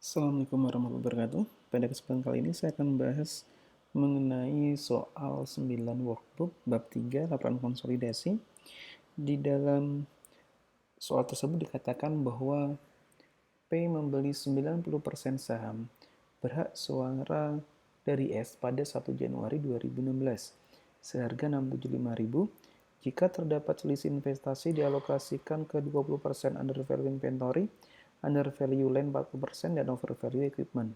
Assalamualaikum warahmatullahi wabarakatuh. Pada kesempatan kali ini saya akan membahas mengenai soal 9 workbook bab 3 laporan konsolidasi. Di dalam soal tersebut dikatakan bahwa P membeli 90% saham berhak suara dari S pada 1 Januari 2016 seharga 675.000. Jika terdapat selisih investasi dialokasikan ke 20% under value inventory, under value land 40%, dan over value equipment.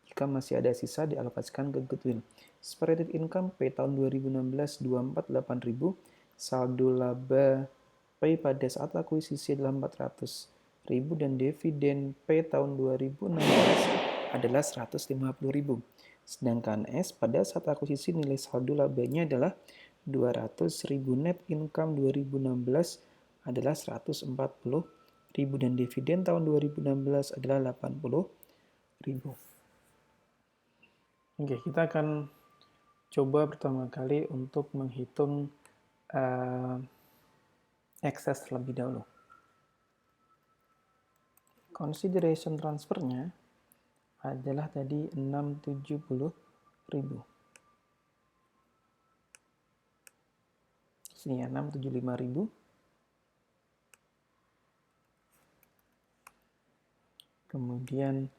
Jika masih ada sisa dialokasikan ke goodwill. Separated income P tahun 2016 24.800, saldo laba P pada saat akuisisi adalah 400.000 dan dividen P tahun 2016 adalah 150.000. Sedangkan S pada saat akuisisi nilai saldo labanya adalah 200.000, net income 2016 adalah 140.000 dan dividen tahun 2016 adalah 80.000. Oke, kita akan coba pertama kali untuk menghitung excess terlebih dahulu. Consideration transfernya adalah tadi 670.000. Sini ya, 675.000. Kemudian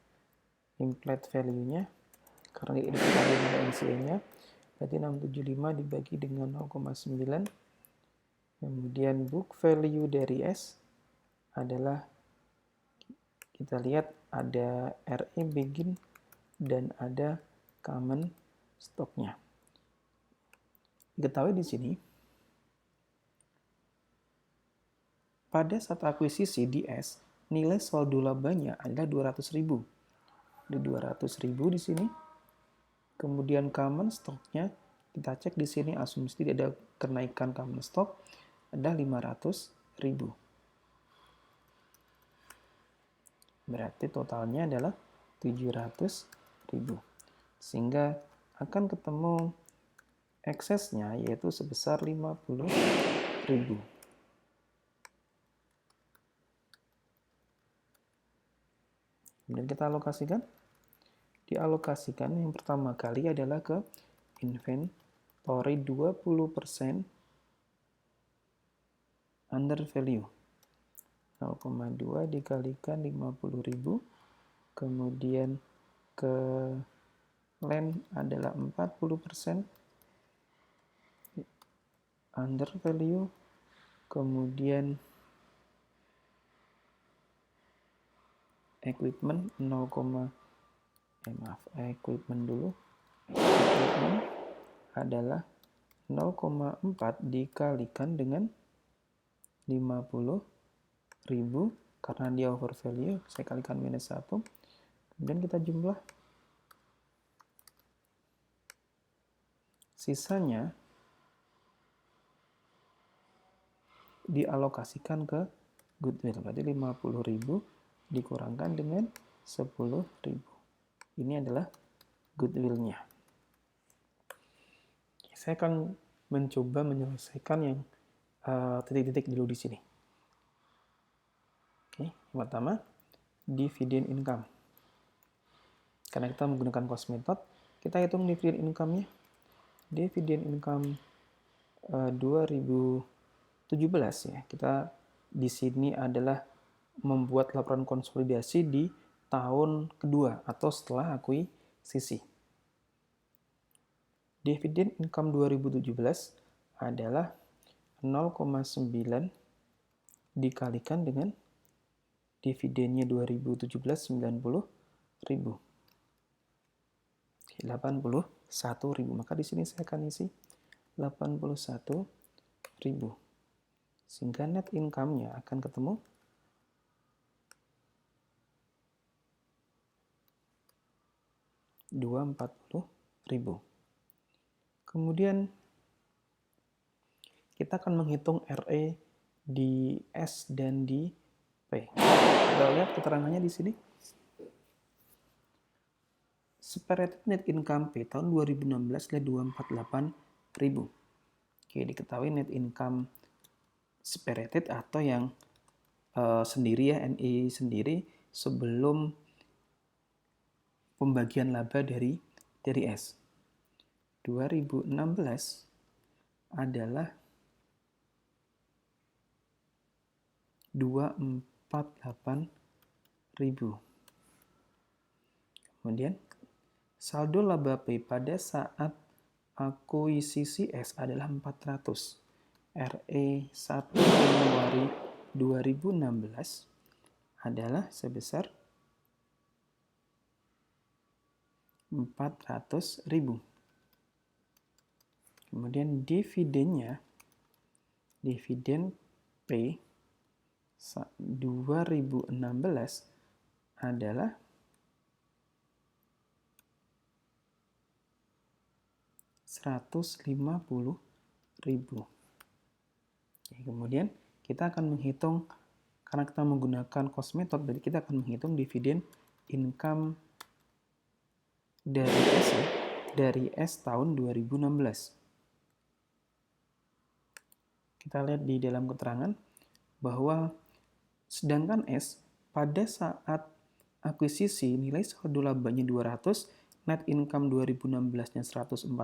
implied value-nya, karena dikali dengan NCA-nya, berarti 675 dibagi dengan 0,9. Kemudian book value dari S adalah, kita lihat ada RE begin dan ada common stock-nya. Diketahui di sini, pada saat akuisisi di S, nilai saldo labanya adalah 200.000. Ada 200.000 di sini. Kemudian common stock-nya, kita cek di sini asumsi tidak ada kenaikan common stock, ada 500.000. Berarti totalnya adalah 700.000. Sehingga akan ketemu eksesnya yaitu sebesar 50.000. Kemudian kita alokasikan. Dialokasikan yang pertama kali adalah ke inventory 20% under value. 0,2 dikalikan 50.000. Kemudian ke land adalah 40% under value. Kemudian equipment equipment dulu. Equipment adalah 0,4 dikalikan dengan 50.000 karena dia over value, saya kalikan minus 1. Kemudian kita jumlah. Sisanya dialokasikan ke goodwill, berarti 50.000 dikurangkan dengan 10.000. Ini adalah goodwill-nya. Saya akan mencoba menyelesaikan yang titik-titik dulu di sini. Oke, yang pertama, dividend income. Karena kita menggunakan cost method, kita hitung dividend income-nya. Dividend income 2017 ya. Kita di sini adalah membuat laporan konsolidasi di tahun kedua atau setelah akuisisi. Dividend income 2017 adalah 0,9 dikalikan dengan dividennya 2017 90.000. 81.000. Maka di sini saya akan isi 81.000. Sehingga net income-nya akan ketemu 240.000. Kemudian kita akan menghitung RE di S dan di P. Kita lihat keterangannya di sini. Separated net income P tahun 2016 adalah 248.000. Oke, diketahui net income separated atau yang sendiri ya, NI sendiri sebelum pembagian laba dari S. 2016 adalah 248.000. Kemudian saldo laba P pada saat akuisisi S adalah 400. RE 1 Januari 2016 adalah sebesar 400.000. Kemudian dividen P 2016 adalah 150.000. Kemudian kita akan menghitung, karena kita menggunakan cost method, berarti kita akan menghitung dividen income dari S tahun 2016. Kita lihat di dalam keterangan bahwa sedangkan S pada saat akuisisi nilai saldo labanya 200, net income 2016-nya 140,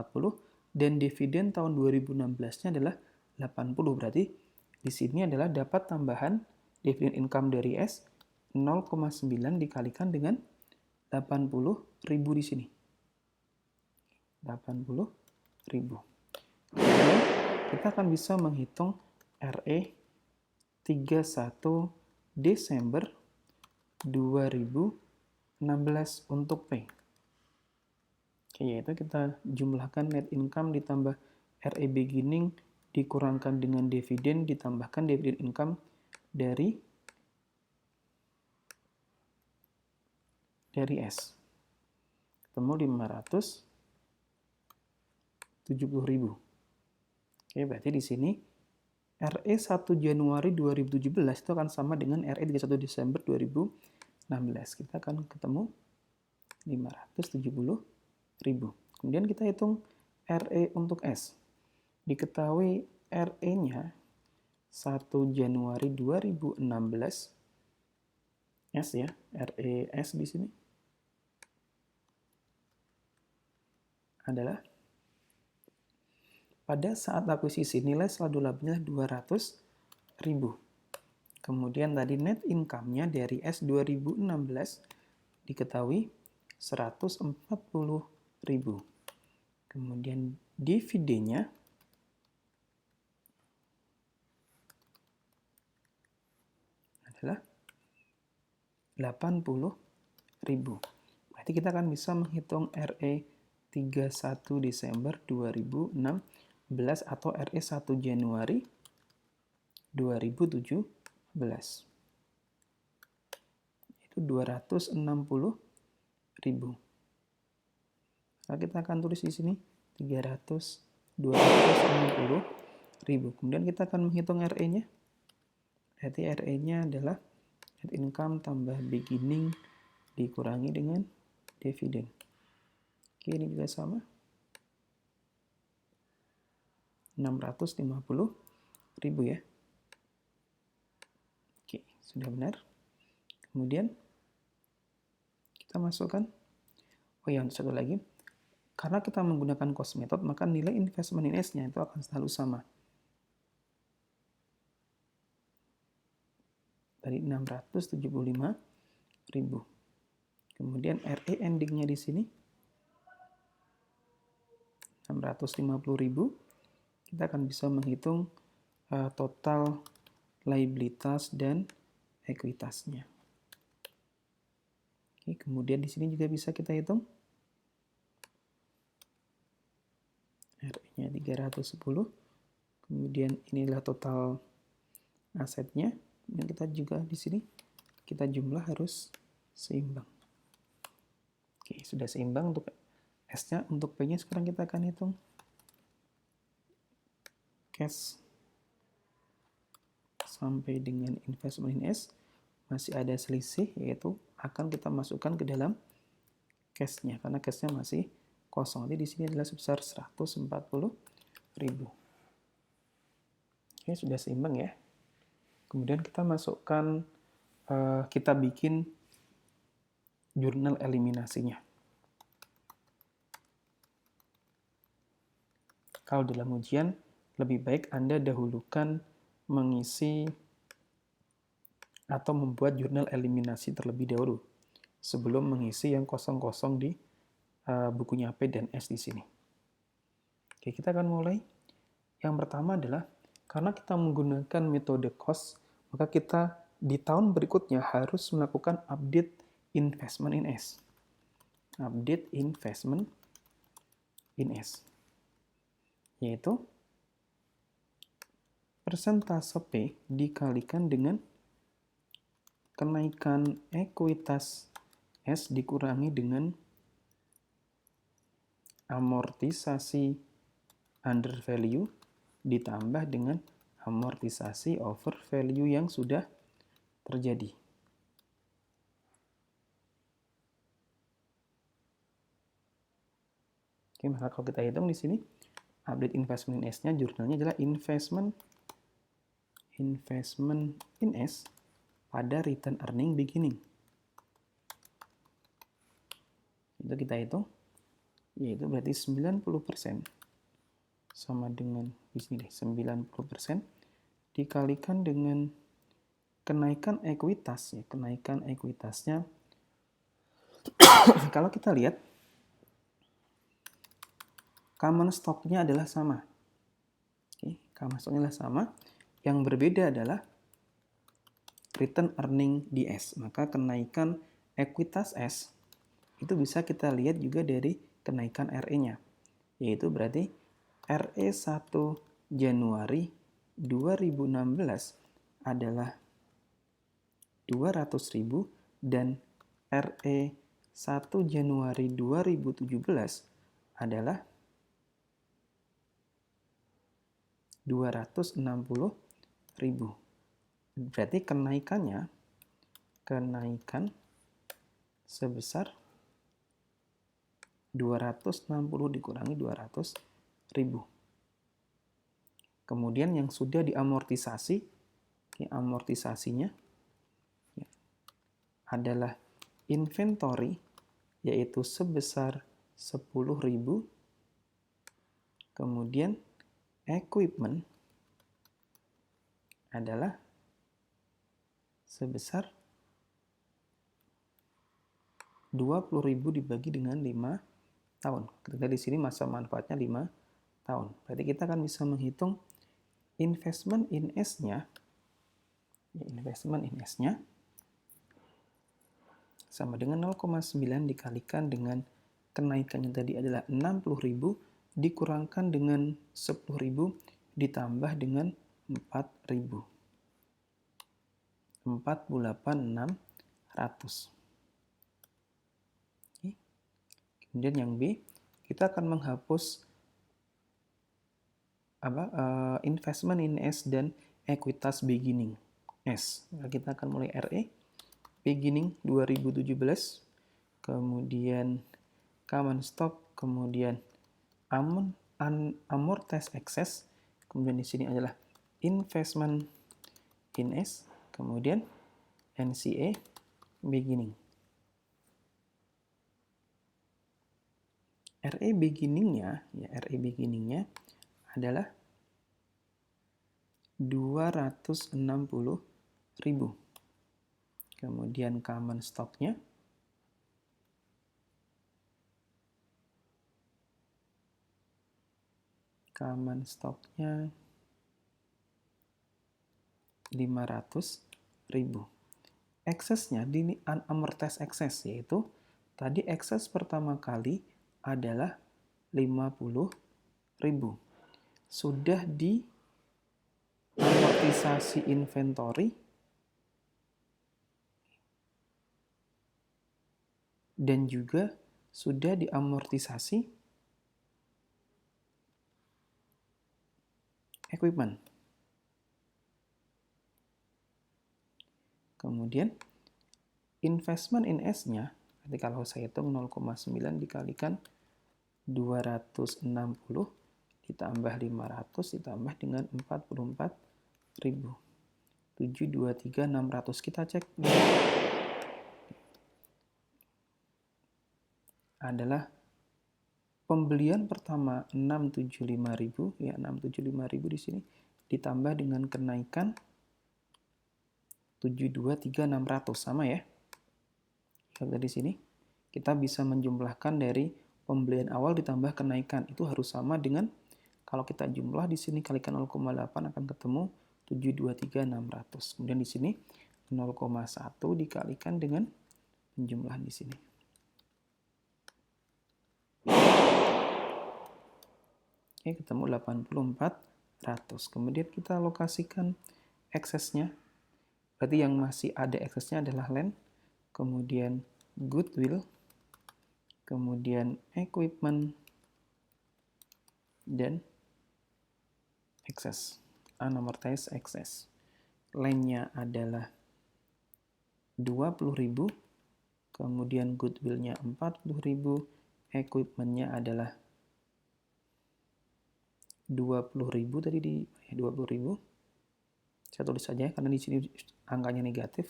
dan dividen tahun 2016-nya adalah 80. Berarti di sini adalah dapat tambahan dividen income dari S 0,9 dikalikan dengan 80.000 di sini. 80.000. Kemudian kita akan bisa menghitung RE 31 Desember 2016 untuk P. Yaitu kita jumlahkan net income ditambah RE beginning dikurangkan dengan dividen ditambahkan dividen income dari S. Ketemu 570.000. Oke, berarti di sini RE 1 Januari 2017 itu akan sama dengan RE 31 Desember 2016. Kita akan ketemu 570.000. Kemudian kita hitung RE untuk S. Diketahui RE-nya 1 Januari 2016 S ya, RES di sini adalah pada saat akuisisi nilai saldo labanya 200.000. Kemudian tadi net income-nya dari S 2016 diketahui 140.000. Kemudian dividennya adalah 80.000. Berarti kita akan bisa menghitung RE 31 Desember 2016 atau RE 1 Januari 2017. Itu 260.000. Nah, kita akan tulis di sini 260.000. Kemudian kita akan menghitung RE-nya. Berarti RE-nya adalah net income tambah beginning dikurangi dengan dividen. Oke, ini juga sama. 650.000 ya. Oke, sudah benar. Kemudian kita masukkan, untuk satu lagi, karena kita menggunakan cost method, maka nilai investment in S-nya itu akan selalu sama. Tadi 675.000. Kemudian RE ending-nya di sini 650.000. Kita akan bisa menghitung total liabilitas dan ekuitasnya. Oke, kemudian di sini juga bisa kita hitung RE-nya 310. Kemudian inilah total asetnya. Dan kita juga di sini kita jumlah harus seimbang. Oke, sudah seimbang untuk S-nya. Untuk P-nya sekarang kita akan hitung cash sampai dengan investment in S. Masih ada selisih, yaitu akan kita masukkan ke dalam cash-nya karena cash-nya masih kosong. Jadi di sini adalah sebesar 140.000. Oke, sudah seimbang ya. Kemudian kita masukkan, kita bikin jurnal eliminasinya. Kalau dalam ujian, lebih baik Anda dahulukan mengisi atau membuat jurnal eliminasi terlebih dahulu sebelum mengisi yang kosong-kosong di bukunya P dan S di sini. Oke, kita akan mulai. Yang pertama adalah karena kita menggunakan metode cost, maka kita di tahun berikutnya harus melakukan update investment in S. Update investment in S. Yaitu persentase P dikalikan dengan kenaikan ekuitas S dikurangi dengan amortisasi under value ditambah dengan amortisasi over value yang sudah terjadi. Oke, maka kalau kita hitung di sini, update investment in S-nya, jurnalnya adalah investment in S pada return earning beginning. Itu kita hitung, yaitu berarti 90% sama dengan di sini deh, 90% dikalikan dengan kenaikan ekuitas ya, kenaikan ekuitasnya. Kalau kita lihat common stock-nya adalah sama. Oke, common stock-nya adalah sama. Yang berbeda adalah return earning di S. Maka kenaikan ekuitas S itu bisa kita lihat juga dari kenaikan RE-nya. Yaitu berarti RE 1 Januari 2016 adalah 200.000 dan RE 1 Januari 2017 adalah 260.000. Berarti kenaikan sebesar 260 dikurangi 200.000. Kemudian yang sudah diamortisasi, amortisasinya adalah inventory, yaitu sebesar 10.000. Kemudian equipment adalah sebesar 20.000 dibagi dengan 5 tahun. Kita di sini masa manfaatnya 5 tahun. Berarti kita akan bisa menghitung investment in S-nya, sama dengan 0,9 dikalikan dengan kenaikannya tadi adalah 60.000 dikurangkan dengan 10.000 ditambah dengan 4.000. 48.600. Kemudian yang B, kita akan menghapus investment in S dan ekuitas beginning S. Nah, kita akan mulai RE beginning 2017, kemudian common stock, kemudian amortized excess, kemudian di sini adalah investment in S, kemudian NCA beginning. RE beginningnya adalah 260.000. Kemudian common stock-nya common stock-nya 500.000. Excess-nya di unamortized excess, yaitu tadi excess pertama kali adalah 50.000. Sudah di amortisasi inventory dan juga sudah diamortisasi equipment. Kemudian investment in S-nya, nanti kalau saya hitung 0,9 dikalikan 260 ditambah 500 ditambah dengan 44.000. 723.600. Kita cek adalah pembelian pertama 675.000 ya, 675.000 di sini ditambah dengan kenaikan 723.600 sama ya. Lihat di sini kita bisa menjumlahkan dari pembelian awal ditambah kenaikan, itu harus sama dengan kalau kita jumlah di sini kalikan 0,8 akan ketemu 723.600. Kemudian di sini 0,1 dikalikan dengan penjumlahan di sini. Oke, ketemu 8400. Kemudian kita alokasikan eksesnya. Berarti yang masih ada eksesnya adalah land, kemudian goodwill, kemudian equipment, dan excess, unamortized excess. Land-nya adalah 20.000, kemudian goodwill-nya 40.000, equipment-nya adalah 20.000 tadi di 20.000. Saya tulis saja karena di sini angkanya negatif.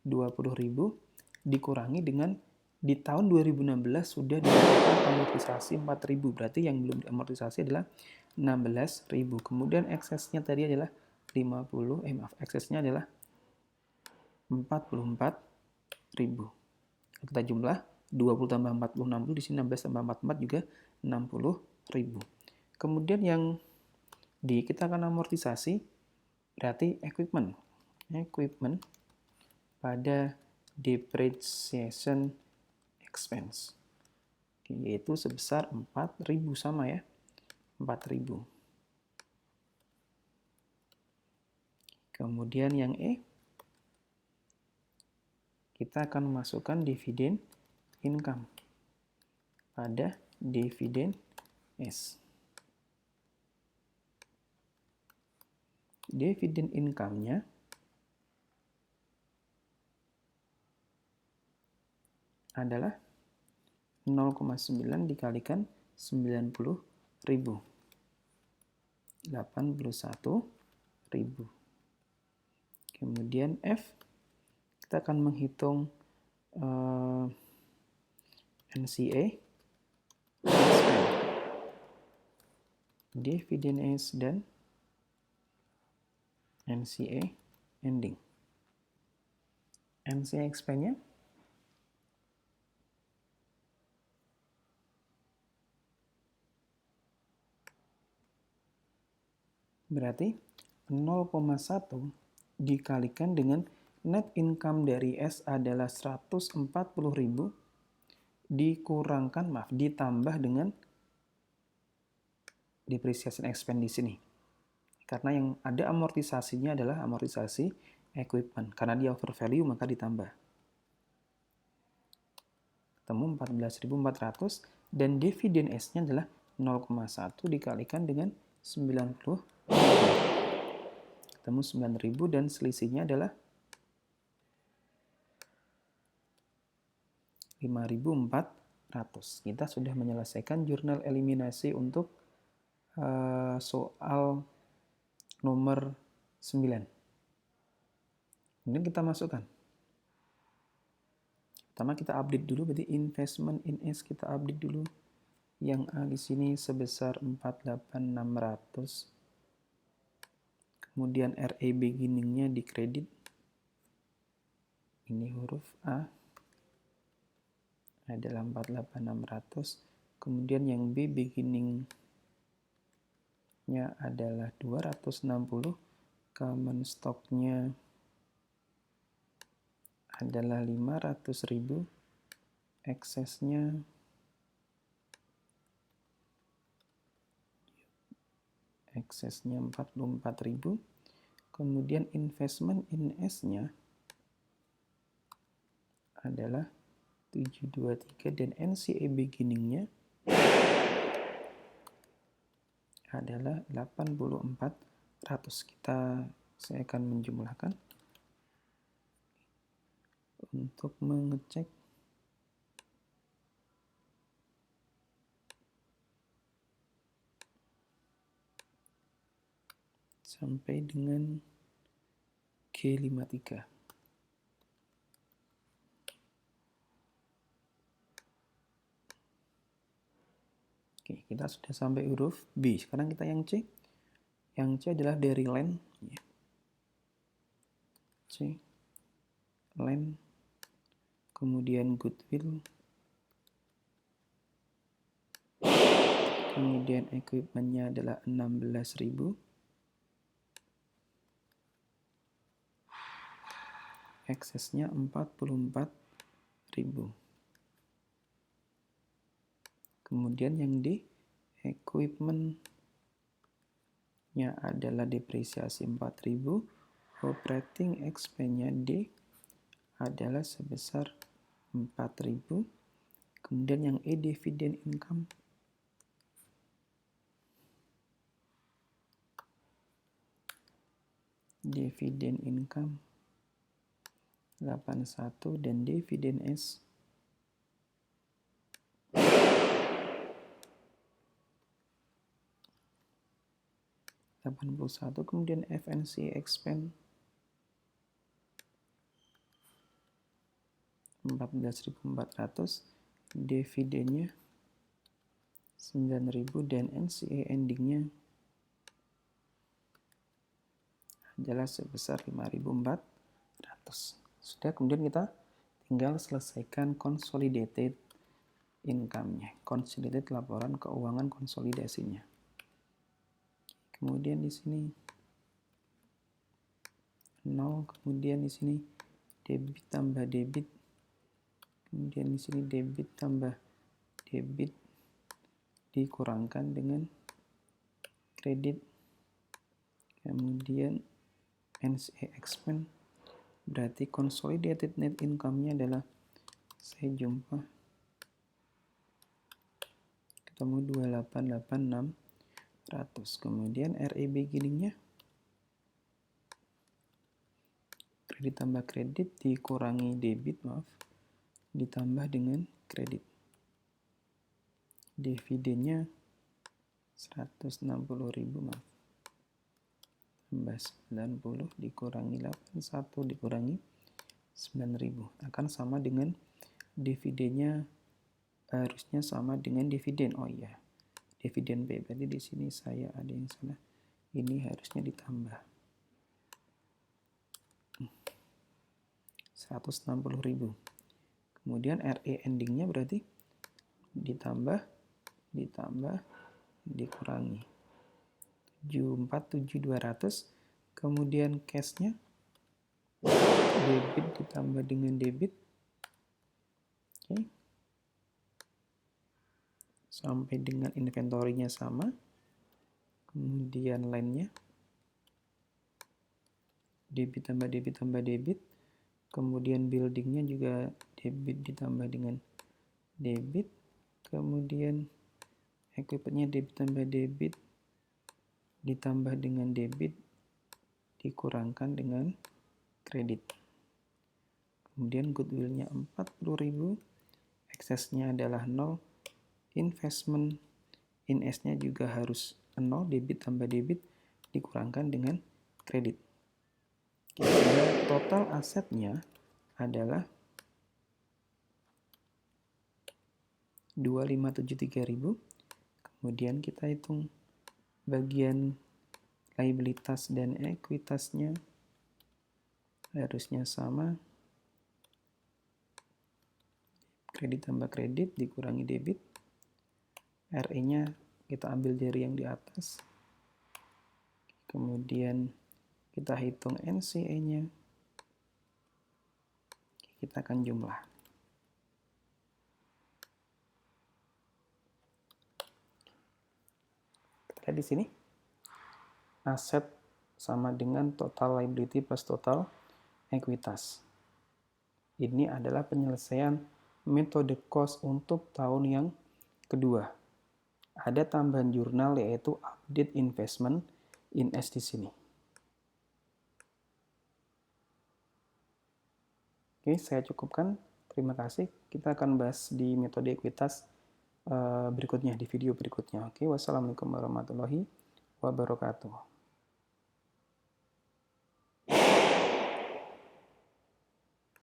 20.000 dikurangi dengan di tahun 2016 sudah dilakukan amortisasi 4.000, berarti yang belum diamortisasi adalah 16.000. Kemudian eksesnya tadi adalah eksesnya adalah 44.000. Kita jumlah 20 tambah 40 60, di sini 16 tambah 44 juga 60.000. Kemudian yang kita akan amortisasi berarti equipment pada depreciation expense, yaitu sebesar 4.000 sama ya, 4.000. Kemudian yang kita akan masukkan dividen income pada dividen S. Dividen income-nya adalah 0,9 dikalikan 90.000. 81.000. Kemudian F, kita akan menghitung NCA, dividen S, dan NCA ending. NCA expense-nya berarti 0,1 dikalikan dengan net income dari S adalah 140.000 ditambah dengan depreciation expense di sini. Karena yang ada amortisasinya adalah amortisasi equipment. Karena dia over value maka ditambah. Ketemu 14.400 dan dividen S-nya adalah 0,1 dikalikan dengan 90. Ketemu 9.000 dan selisihnya adalah 5.400. Kita sudah menyelesaikan jurnal eliminasi untuk soal nomor 9. Kemudian kita masukkan. Pertama kita update dulu, berarti investment in S kita update dulu. Yang A di sini sebesar 48.600. Kemudian RE beginning-nya dikredit. Ini huruf A adalah 48.600. Kemudian yang B beginning-nya adalah 260. Common stock-nya adalah 500.000. Eksesnya eksesnya 44.000. Kemudian investment in S-nya adalah 723 dan NCA beginning-nya adalah 8400. Saya akan menjumlahkan untuk mengecek sampai dengan G53. Oke, Oke, kita sudah sampai huruf B. Sekarang kita yang C. Yang C adalah dari land. C, land, kemudian goodwill, kemudian equipmentnya adalah 16.000, eksesnya 44.000. Kemudian yang D, equipment-nya adalah depresiasi 4.000, operating expense-nya D adalah sebesar 4.000. Kemudian yang E, dividend income, dividen income 81 dan dividen S 81. Kemudian FNC expense 14.400, dividennya 9.000 dan NCA endingnya adalah sebesar 5.400. Sudah, kemudian kita tinggal selesaikan consolidated income-nya, consolidated laporan keuangan konsolidasinya. Kemudian di sini 0, kemudian di sini debit tambah debit, kemudian di sini debit tambah debit dikurangkan dengan kredit, kemudian NCA expense, berarti consolidated net income-nya adalah, saya jumpa ketemu 288600. Kemudian RE beginning-nya kredit tambah kredit dikurangi debit, ditambah dengan kredit. Dividennya 160.000, tambah 90 dikurangi 81 dikurangi 9.000 akan sama dengan dividennya, harusnya sama dengan dividen. Oh iya, dividen B. Berarti di sini saya ada yang salah. Ini harusnya ditambah 160.000. Kemudian RE endingnya berarti ditambah dikurangi 74.700. Kemudian cashnya debit ditambah dengan debit. Oke. Sampai dengan inventory-nya sama. Kemudian line-nya debit tambah debit tambah debit. Kemudian building-nya juga debit ditambah dengan debit. Kemudian equipment-nya debit tambah debit ditambah dengan debit dikurangkan dengan kredit. Kemudian goodwill-nya 40.000, eksesnya adalah 0, investment in S-nya juga harus 0, debit tambah debit dikurangkan dengan kredit. Sehingga total asetnya adalah 2573.000. Kemudian kita hitung bagian liabilitas dan ekuitasnya harusnya sama. Kredit tambah kredit dikurangi debit. RE-nya kita ambil dari yang di atas. Kemudian kita hitung NCA-nya. Kita akan jumlah. Kita lihat di sini. Aset sama dengan total liability plus total ekuitas. Ini adalah penyelesaian metode cost untuk tahun yang kedua. Ada tambahan jurnal yaitu update investment in S di sini. Oke, saya cukupkan. Terima kasih. Kita akan bahas di metode ekuitas berikutnya, di video berikutnya. Oke, wassalamualaikum warahmatullahi wabarakatuh.